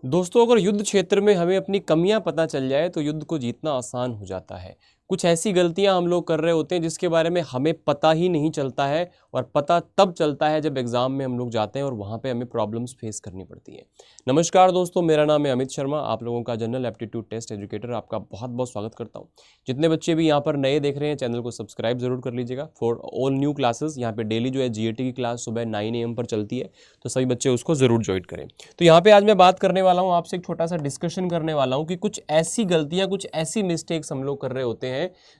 दोस्तों, अगर युद्ध क्षेत्र में हमें अपनी कमियां पता चल जाए तो युद्ध को जीतना आसान हो जाता है। कुछ ऐसी गलतियां हम लोग कर रहे होते हैं जिसके बारे में हमें पता ही नहीं चलता है, और पता तब चलता है जब एग्जाम में हम लोग जाते हैं और वहां पे हमें प्रॉब्लम्स फेस करनी पड़ती हैं। नमस्कार दोस्तों, मेरा नाम है अमित शर्मा, आप लोगों का जनरल एप्टीट्यूड टेस्ट एजुकेटर। आपका बहुत बहुत स्वागत करता हूं। जितने बच्चे भी यहाँ पर नए देख रहे हैं, चैनल को सब्सक्राइब जरूर कर लीजिएगा फॉर ऑल न्यू क्लासेस। यहाँ पे डेली जो है जीएटी की क्लास सुबह 9 AM पर चलती है, तो सभी बच्चे उसको जरूर ज्वाइन करें। तो यहाँ पे आज मैं बात करने वाला हूँ, आपसे एक छोटा सा डिस्कशन करने वाला हूँ कि कुछ ऐसी गलतियाँ, कुछ ऐसी मिस्टेक्स हम लोग कर रहे होते हैं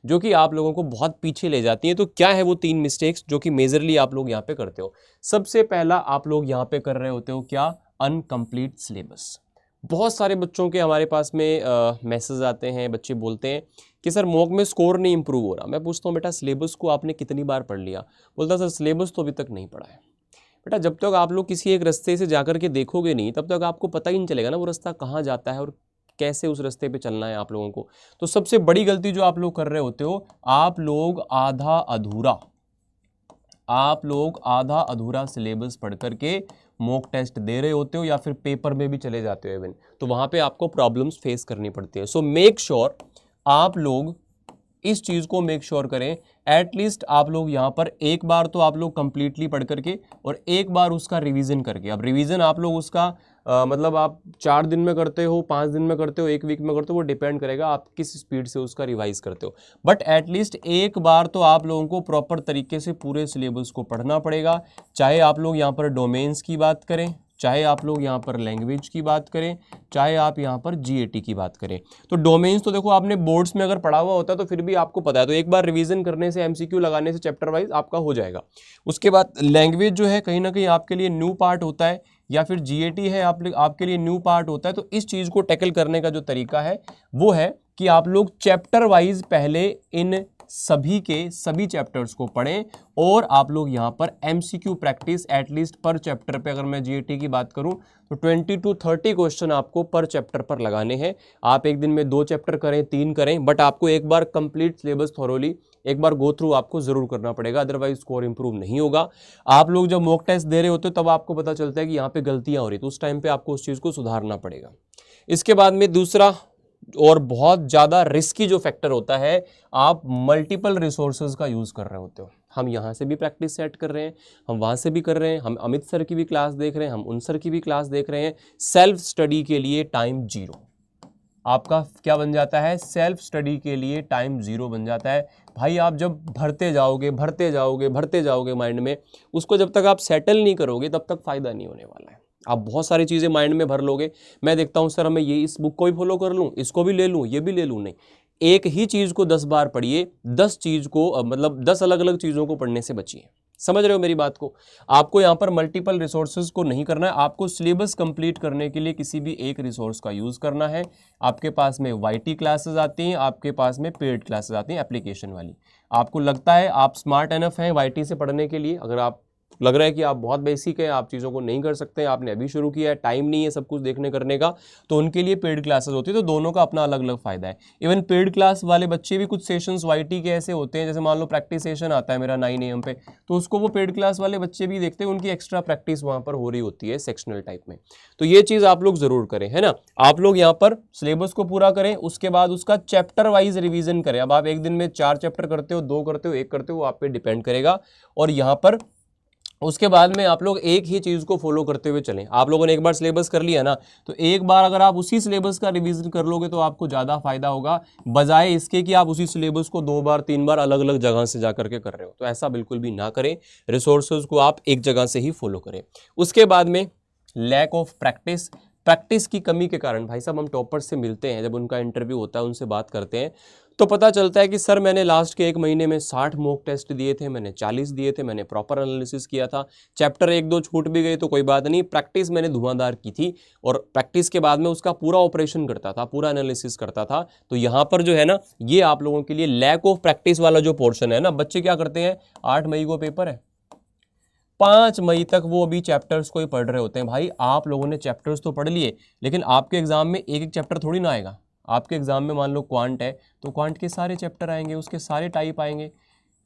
जो कि आप लोगों को बहुत पीछे ले जाती हैं। तो क्या है वो 3 मिस्टेक्स जो कि मेजरली आप लोग यहाँ पे करते हो। सबसे पहला आप लोग यहाँ पे कर रहे होते हो क्या, अनकम्प्लीट सिलेबस। बहुत सारे बच्चों के हमारे पास में मैसेज आते हैं, बच्चे बोलते हैं कि सर मॉक में स्कोर नहीं इंप्रूव हो रहा। मैं पूछता हूँ बेटा सिलेबस को आपने कितनी बार पढ़ लिया? बोलता सर सिलेबस तो अभी तक नहीं पढ़ा है। बेटा जब तक आप लोग किसी एक रास्ते से जाकर के देखोगे नहीं, तब तक आपको पता ही नहीं चलेगा ना वो रास्ता कहाँ जाता है और कैसे उस रास्ते पे चलना है आप लोगों को। तो सबसे बड़ी गलती जो आप लोग कर रहे होते हो, आप लोग आधा अधूरा सिलेबस पढ़ करके मॉक टेस्ट दे रहे होते हो, या फिर पेपर में भी चले जाते हो इवन, तो वहाँ पे आपको प्रॉब्लम्स फेस करनी पड़ती है। सो मेक श्योर आप लोग इस चीज़ को मेक श्योर करें, एटलीस्ट आप लोग यहाँ पर एक बार तो आप लोग कंप्लीटली पढ़ करके और एक बार उसका रिवीजन करके। अब रिवीजन आप लोग उसका मतलब आप 4 दिन में करते हो, 5 दिन में करते हो, 1 वीक में करते हो, वो डिपेंड करेगा आप किस स्पीड से उसका रिवाइज करते हो। बट एटलीस्ट एक बार तो आप लोगों को प्रॉपर तरीके से पूरे सिलेबस को पढ़ना पड़ेगा। चाहे आप लोग यहाँ पर डोमेन्स की बात करें, चाहे आप लोग यहाँ पर लैंग्वेज की बात करें, चाहे आप यहाँ पर जीएटी की बात करें। तो डोमेन्स तो देखो आपने बोर्ड्स में अगर पढ़ा हुआ होता है तो फिर भी आपको पता है, तो एक बार रिवीजन करने से, एमसीक्यू लगाने से चैप्टर वाइज आपका हो जाएगा। उसके बाद लैंग्वेज जो है कहीं ना कहीं आपके लिए न्यू पार्ट होता है, या फिर जीएटी है आपके लिए न्यू पार्ट होता है। तो इस चीज़ को टैकल करने का जो तरीका है वो है कि आप लोग चैप्टर वाइज पहले इन सभी चैप्टर्स को पढ़ें, और आप लोग यहाँ पर एमसीक्यू प्रैक्टिस एटलीस्ट पर चैप्टर पे, अगर मैं जीएटी की बात करूं तो 20 to 30 क्वेश्चन आपको पर चैप्टर पर लगाने हैं। आप एक दिन में 2 चैप्टर करें, 3 करें, बट आपको एक बार कंप्लीट सिलेबस थॉरोली एक बार गो थ्रू आपको जरूर करना पड़ेगा, अदरवाइज स्कोर इंप्रूव नहीं होगा। आप लोग जब मॉक टेस्ट दे रहे होते हो तब आपको पता चलता है कि यहाँ पे गलतियां हो रही, तो उस टाइम पे आपको उस चीज़ को सुधारना पड़ेगा। इसके बाद में दूसरा और बहुत ज़्यादा रिस्की जो फैक्टर होता है, आप मल्टीपल रिसोर्सेज का यूज़ कर रहे होते हो। हम यहाँ से भी प्रैक्टिस सेट कर रहे हैं, हम वहाँ से भी कर रहे हैं, हम अमित सर की भी क्लास देख रहे हैं, हम उन सर की भी क्लास देख रहे हैं। सेल्फ स्टडी के लिए टाइम जीरो आपका क्या बन जाता है, सेल्फ स्टडी के लिए टाइम जीरो बन जाता है। भाई आप जब भरते जाओगे माइंड में, उसको जब तक आप सेटल नहीं करोगे तब तक फ़ायदा नहीं होने वाला है। आप बहुत सारी चीज़ें माइंड में भर लोगे, मैं देखता हूँ सर मैं ये इस बुक को भी फॉलो कर लूँ, इसको भी ले लूँ, ये भी ले लूँ, नहीं। एक ही चीज़ को 10 बार पढ़िए, 10 चीज़ को मतलब 10 अलग अलग चीज़ों को पढ़ने से बचिए। समझ रहे हो मेरी बात को? आपको यहाँ पर मल्टीपल रिसोर्सेज को नहीं करना है, आपको सिलेबस कंप्लीट करने के लिए किसी भी एक रिसोर्स का यूज़ करना है। आपके पास में वाईटी क्लासेस आती हैं, आपके पास में पेड क्लासेस आती हैं एप्लीकेशन वाली। आपको लगता है आप स्मार्ट एनफ हैं वाईटी से पढ़ने के लिए, अगर आप लग रहा है कि आप बहुत बेसिक है, आप चीज़ों को नहीं कर सकते, आपने अभी शुरू किया है, टाइम नहीं है सब कुछ देखने करने का, तो उनके लिए पेड क्लासेस होती है। तो दोनों का अपना अलग अलग फायदा है। इवन पेड क्लास वाले बच्चे भी कुछ सेशंस वाईटी के ऐसे होते हैं, जैसे मान लो प्रैक्टिस सेशन आता है मेरा 9 AM पे, तो उसको वो पेड क्लास वाले बच्चे भी देखते हैं, उनकी एक्स्ट्रा प्रैक्टिस वहाँ पर हो रही होती है सेक्शनल टाइप में। तो ये चीज़ आप लोग ज़रूर करें, है ना। आप लोग यहाँ पर सिलेबस को पूरा करें, उसके बाद उसका चैप्टर वाइज रिविजन करें। अब आप एक दिन में 4 चैप्टर करते हो, 2 करते हो, 1 करते हो, वो आप पे डिपेंड करेगा। और यहाँ पर उसके बाद में आप लोग एक ही चीज़ को फॉलो करते हुए चलें। आप लोगों ने एक बार सिलेबस कर लिया ना, तो एक बार अगर आप उसी सिलेबस का रिवीजन कर लोगे तो आपको ज़्यादा फायदा होगा, बजाय इसके कि आप उसी सिलेबस को 2 बार 3 बार अलग अलग जगह से जा करके कर रहे हो। तो ऐसा बिल्कुल भी ना करें, रिसोर्सेज को आप एक जगह से ही फॉलो करें। उसके बाद में लैक ऑफ प्रैक्टिस की कमी के कारण, भाई साहब हम टॉपर्स से मिलते हैं, जब उनका इंटरव्यू होता है, उनसे बात करते हैं, तो पता चलता है कि सर मैंने लास्ट के 1 महीने में 60 मॉक टेस्ट दिए थे, मैंने 40 दिए थे, मैंने प्रॉपर एनालिसिस किया था, चैप्टर 1-2 छूट भी गए तो कोई बात नहीं, प्रैक्टिस मैंने धुआंधार की थी, और प्रैक्टिस के बाद में उसका पूरा ऑपरेशन करता था, पूरा एनालिसिस करता था। तो यहाँ पर जो है ना, ये आप लोगों के लिए लैक ऑफ प्रैक्टिस वाला जो पोर्शन है ना, बच्चे क्या करते हैं, 8 मई को पेपर है, 5 मई तक वो अभी चैप्टर्स को ही पढ़ रहे होते हैं। भाई आप लोगों ने चैप्टर्स तो पढ़ लिए, लेकिन आपके एग्जाम में एक एक चैप्टर थोड़ी ना आएगा। आपके एग्जाम में मान लो क्वांट है, तो क्वांट के सारे चैप्टर आएंगे, उसके सारे टाइप आएंगे,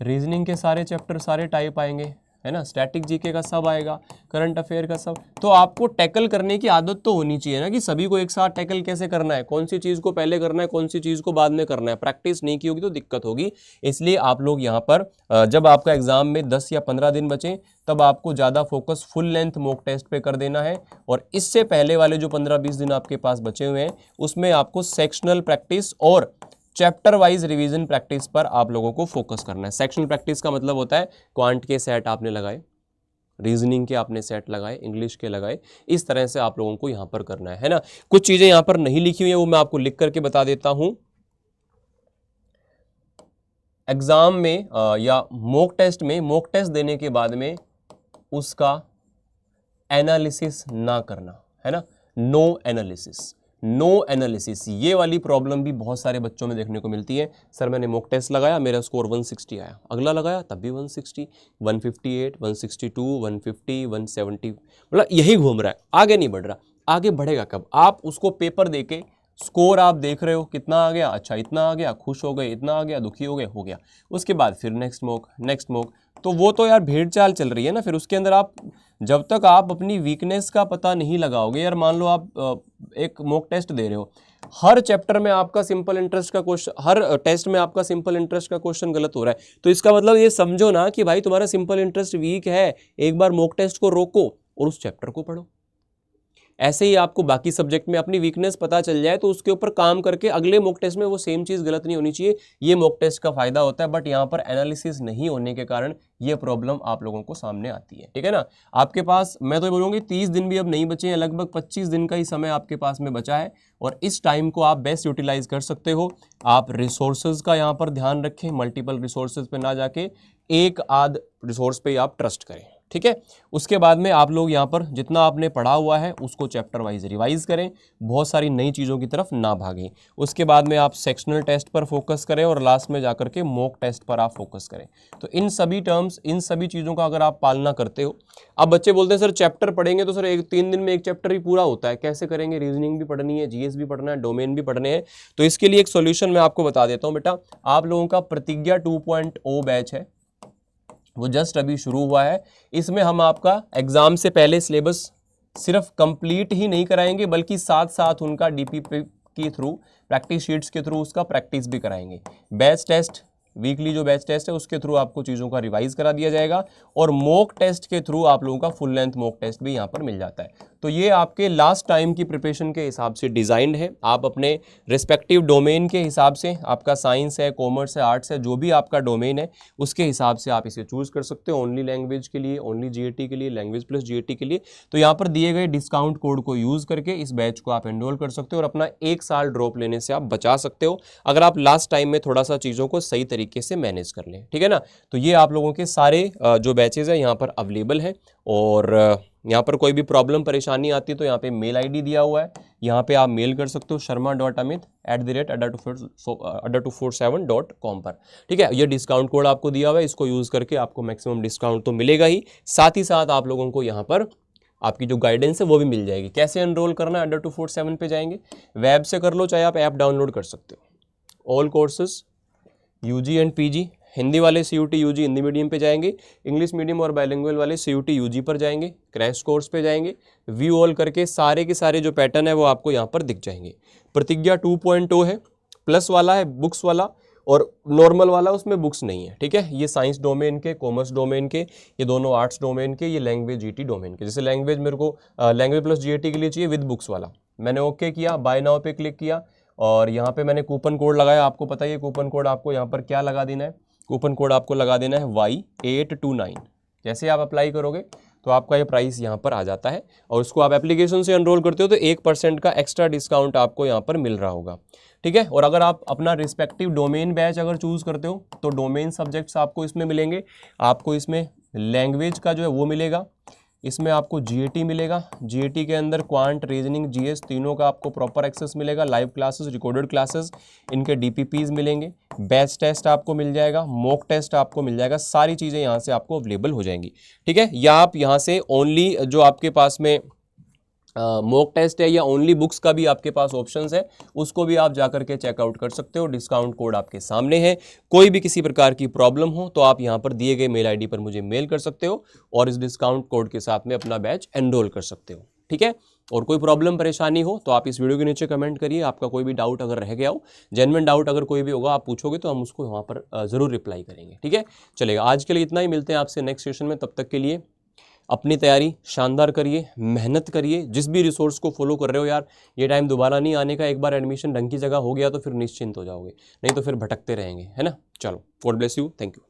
रीजनिंग के सारे चैप्टर सारे टाइप आएंगे, है ना, स्टैटिक जीके का सब आएगा, करंट अफेयर का सब। तो आपको टैकल करने की आदत तो होनी चाहिए ना कि सभी को एक साथ टैकल कैसे करना है, कौन सी चीज़ को पहले करना है, कौन सी चीज़ को बाद में करना है। प्रैक्टिस नहीं की होगी तो दिक्कत होगी। इसलिए आप लोग यहाँ पर जब आपका एग्जाम में 10 या 15 दिन बचें तब आपको ज़्यादा focus full length mock test पे कर देना है, और इससे पहले वाले जो 15-20 दिन आपके पास बचे हुए हैं उसमें आपको सेक्शनल प्रैक्टिस और चैप्टर वाइज रिवीजन प्रैक्टिस पर आप लोगों को फोकस करना है। सेक्शनल प्रैक्टिस का मतलब होता है क्वांट के सेट आपने लगाए, रीजनिंग के आपने सेट लगाए, इंग्लिश के लगाए, इस तरह से आप लोगों को यहाँ पर करना है ना। कुछ चीज़ें यहाँ पर नहीं लिखी हुई है वो मैं आपको लिख करके बता देता हूँ। एग्जाम में या मॉक टेस्ट में, मॉक टेस्ट देने के बाद में उसका एनालिसिस ना करना, है ना, नो एनालिसिस, नो एनालिसिस। ये वाली प्रॉब्लम भी बहुत सारे बच्चों में देखने को मिलती है। सर मैंने मॉक टेस्ट लगाया, मेरा स्कोर 160 आया, अगला लगाया तब भी 160, 158, 162, 150, 170, मतलब यही घूम रहा है, आगे नहीं बढ़ रहा। आगे बढ़ेगा कब? आप उसको पेपर देके स्कोर आप देख रहे हो कितना आ गया, अच्छा इतना आ गया, खुश हो गए, इतना आ गया, दुखी हो गए, हो गया। उसके बाद फिर नेक्स्ट मॉक, नेक्स्ट मॉक, तो वो तो यार भेड़ चाल चल रही है ना। फिर उसके अंदर आप जब तक आप अपनी वीकनेस का पता नहीं लगाओगे, यार मान लो आप एक मॉक टेस्ट दे रहे हो, हर चैप्टर में आपका सिंपल इंटरेस्ट का क्वेश्चन, हर टेस्ट में आपका सिंपल इंटरेस्ट का क्वेश्चन गलत हो रहा है, तो इसका मतलब ये समझो ना कि भाई तुम्हारा सिंपल इंटरेस्ट वीक है। एक बार मॉक टेस्ट को रोको और उस चैप्टर को पढ़ो। ऐसे ही आपको बाकी सब्जेक्ट में अपनी वीकनेस पता चल जाए तो उसके ऊपर काम करके अगले मॉक टेस्ट में वो सेम चीज़ गलत नहीं होनी चाहिए। ये मॉक टेस्ट का फायदा होता है, बट यहाँ पर एनालिसिस नहीं होने के कारण ये प्रॉब्लम आप लोगों को सामने आती है, ठीक है ना। आपके पास मैं तो बोलूँगी 30 दिन भी अब नहीं बचे हैं, लगभग 25 दिन का ही समय आपके पास में बचा है, और इस टाइम को आप बेस्ट यूटिलाइज कर सकते हो। आप रिसोर्सेज का यहाँ पर ध्यान रखें, मल्टीपल रिसोर्सेज पे ना जाके एक आध रिसोर्स पे आप ट्रस्ट करें, ठीक है। उसके बाद में आप लोग यहाँ पर जितना आपने पढ़ा हुआ है उसको चैप्टर वाइज रिवाइज करें, बहुत सारी नई चीज़ों की तरफ ना भागें। उसके बाद में आप सेक्शनल टेस्ट पर फोकस करें और लास्ट में जाकर के मॉक टेस्ट पर आप फोकस करें। तो इन सभी टर्म्स, इन सभी चीज़ों का अगर आप पालना करते हो। अब बच्चे बोलते हैं सर चैप्टर पढ़ेंगे तो सर 3 दिन में एक चैप्टर ही पूरा होता है, कैसे करेंगे? रीजनिंग भी पढ़नी है, जीएस भी पढ़ना है, डोमेन भी पढ़ने हैं। तो इसके लिए एक सोल्यूशन मैं आपको बता देता हूँ बेटा। आप लोगों का प्रतिज्ञा 2.0 बैच है, वो जस्ट अभी शुरू हुआ है। इसमें हम आपका एग्जाम से पहले सिलेबस सिर्फ कंप्लीट ही नहीं कराएंगे, बल्कि साथ साथ उनका डीपीपी के थ्रू, प्रैक्टिस शीट्स के थ्रू उसका प्रैक्टिस भी कराएंगे। बैच टेस्ट, वीकली जो बैच टेस्ट है उसके थ्रू आपको चीज़ों का रिवाइज करा दिया जाएगा, और मॉक टेस्ट के थ्रू आप लोगों का फुल लेंथ मॉक टेस्ट भी यहाँ पर मिल जाता है। तो ये आपके लास्ट टाइम की प्रिपरेशन के हिसाब से डिज़ाइंड है। आप अपने रिस्पेक्टिव डोमेन के हिसाब से, आपका साइंस है, कॉमर्स है, आर्ट्स है, जो भी आपका डोमेन है उसके हिसाब से आप इसे चूज़ कर सकते हो। ओनली लैंग्वेज के लिए, ओनली जीएटी के लिए, लैंग्वेज प्लस जीएटी के लिए। तो यहाँ पर दिए गए डिस्काउंट कोड को यूज़ करके इस बैच को आप एनरोल कर सकते हो और अपना 1 साल ड्रॉप लेने से आप बचा सकते हो, अगर आप लास्ट टाइम में थोड़ा सा चीज़ों को सही तरीके से मैनेज कर लें, ठीक है ना। तो ये आप लोगों के सारे जो बैचेज है यहाँ पर अवेलेबल है, और यहाँ पर कोई भी प्रॉब्लम परेशानी आती है तो यहाँ पे मेल आईडी दिया हुआ है, यहाँ पे आप मेल कर सकते हो sharma.amit@adda247.com पर, ठीक है। ये डिस्काउंट कोड आपको दिया हुआ है, इसको यूज़ करके आपको मैक्सिमम डिस्काउंट तो मिलेगा ही, साथ ही साथ आप लोगों को यहाँ पर आपकी जो गाइडेंस है वो भी मिल जाएगी। कैसे एनरोल करना है? adda247 पे जाएंगे, वेब से कर लो, चाहे आप ऐप डाउनलोड कर सकते हो। All courses UG and PG, Hindi वाले CUT यूजी हिंदी मीडियम पे जाएंगे, इंग्लिश मीडियम और बाइलिंगुअल वाले CUT यूजी पर जाएंगे, क्रैश कोर्स पे जाएंगे, व्यू ऑल करके सारे के सारे जो पैटर्न है वो आपको यहाँ पर दिख जाएंगे। प्रतिज्ञा 2.0 है, प्लस वाला है बुक्स वाला, और नॉर्मल वाला उसमें बुक्स नहीं है, ठीक है। ये साइंस डोमेन के, कॉमर्स डोमेन के, ये दोनों आर्ट्स डोमेन के, ये लैंग्वेज जीटी डोमेन के। जैसे लैंग्वेज मेरे को लैंग्वेज प्लस जीएटी के लिए चाहिए विद बुक्स वाला, मैंने ओके किया, बाय नाउ पे क्लिक किया, और यहाँ पे मैंने कूपन कोड लगाया। आपको पता है कूपन कोड आपको यहाँ पर क्या लगा देना है? कूपन कोड आपको लगा देना है Y829। जैसे आप अप्लाई करोगे तो आपका ये प्राइस यहाँ पर आ जाता है, और उसको आप एप्लीकेशन से एनरोल करते हो तो 1% का एक्स्ट्रा डिस्काउंट आपको यहाँ पर मिल रहा होगा, ठीक है। और अगर आप अपना रिस्पेक्टिव डोमेन बैच अगर चूज़ करते हो तो डोमेन सब्जेक्ट्स आपको इसमें मिलेंगे। आपको इसमें लैंग्वेज का जो है वो मिलेगा, इसमें आपको जीएटी मिलेगा, जीएटी के अंदर क्वांट, रीजनिंग, जीएस तीनों का आपको प्रॉपर एक्सेस मिलेगा, लाइव क्लासेस, रिकॉर्डेड क्लासेस, इनके डीपीपीज मिलेंगे, बैच टेस्ट आपको मिल जाएगा, मॉक टेस्ट आपको मिल जाएगा, सारी चीज़ें यहाँ से आपको अवेलेबल हो जाएंगी, ठीक है। या आप यहाँ से ओनली जो आपके पास में मॉक टेस्ट है या ओनली बुक्स का भी आपके पास ऑप्शंस है, उसको भी आप जाकर के चेकआउट कर सकते हो। डिस्काउंट कोड आपके सामने है। कोई भी किसी प्रकार की प्रॉब्लम हो तो आप यहाँ पर दिए गए मेल आईडी पर मुझे मेल कर सकते हो और इस डिस्काउंट कोड के साथ में अपना बैच एनरोल कर सकते हो, ठीक है। और कोई प्रॉब्लम परेशानी हो तो आप इस वीडियो के नीचे कमेंट करिए। आपका कोई भी डाउट अगर रह गया हो, जेन्युइन डाउट अगर कोई भी होगा, आप पूछोगे तो हम उसको वहाँ पर ज़रूर रिप्लाई करेंगे, ठीक है। चलेगा, आज के लिए इतना ही। मिलते हैं आपसे नेक्स्ट सेशन में। तब तक के लिए अपनी तैयारी शानदार करिए, मेहनत करिए। जिस भी रिसोर्स को फॉलो कर रहे हो यार, ये टाइम दोबारा नहीं आने का। एक बार एडमिशन ढंग की जगह हो गया तो फिर निश्चिंत हो जाओगे, नहीं तो फिर भटकते रहेंगे, है ना। चलो, God bless you, thank you.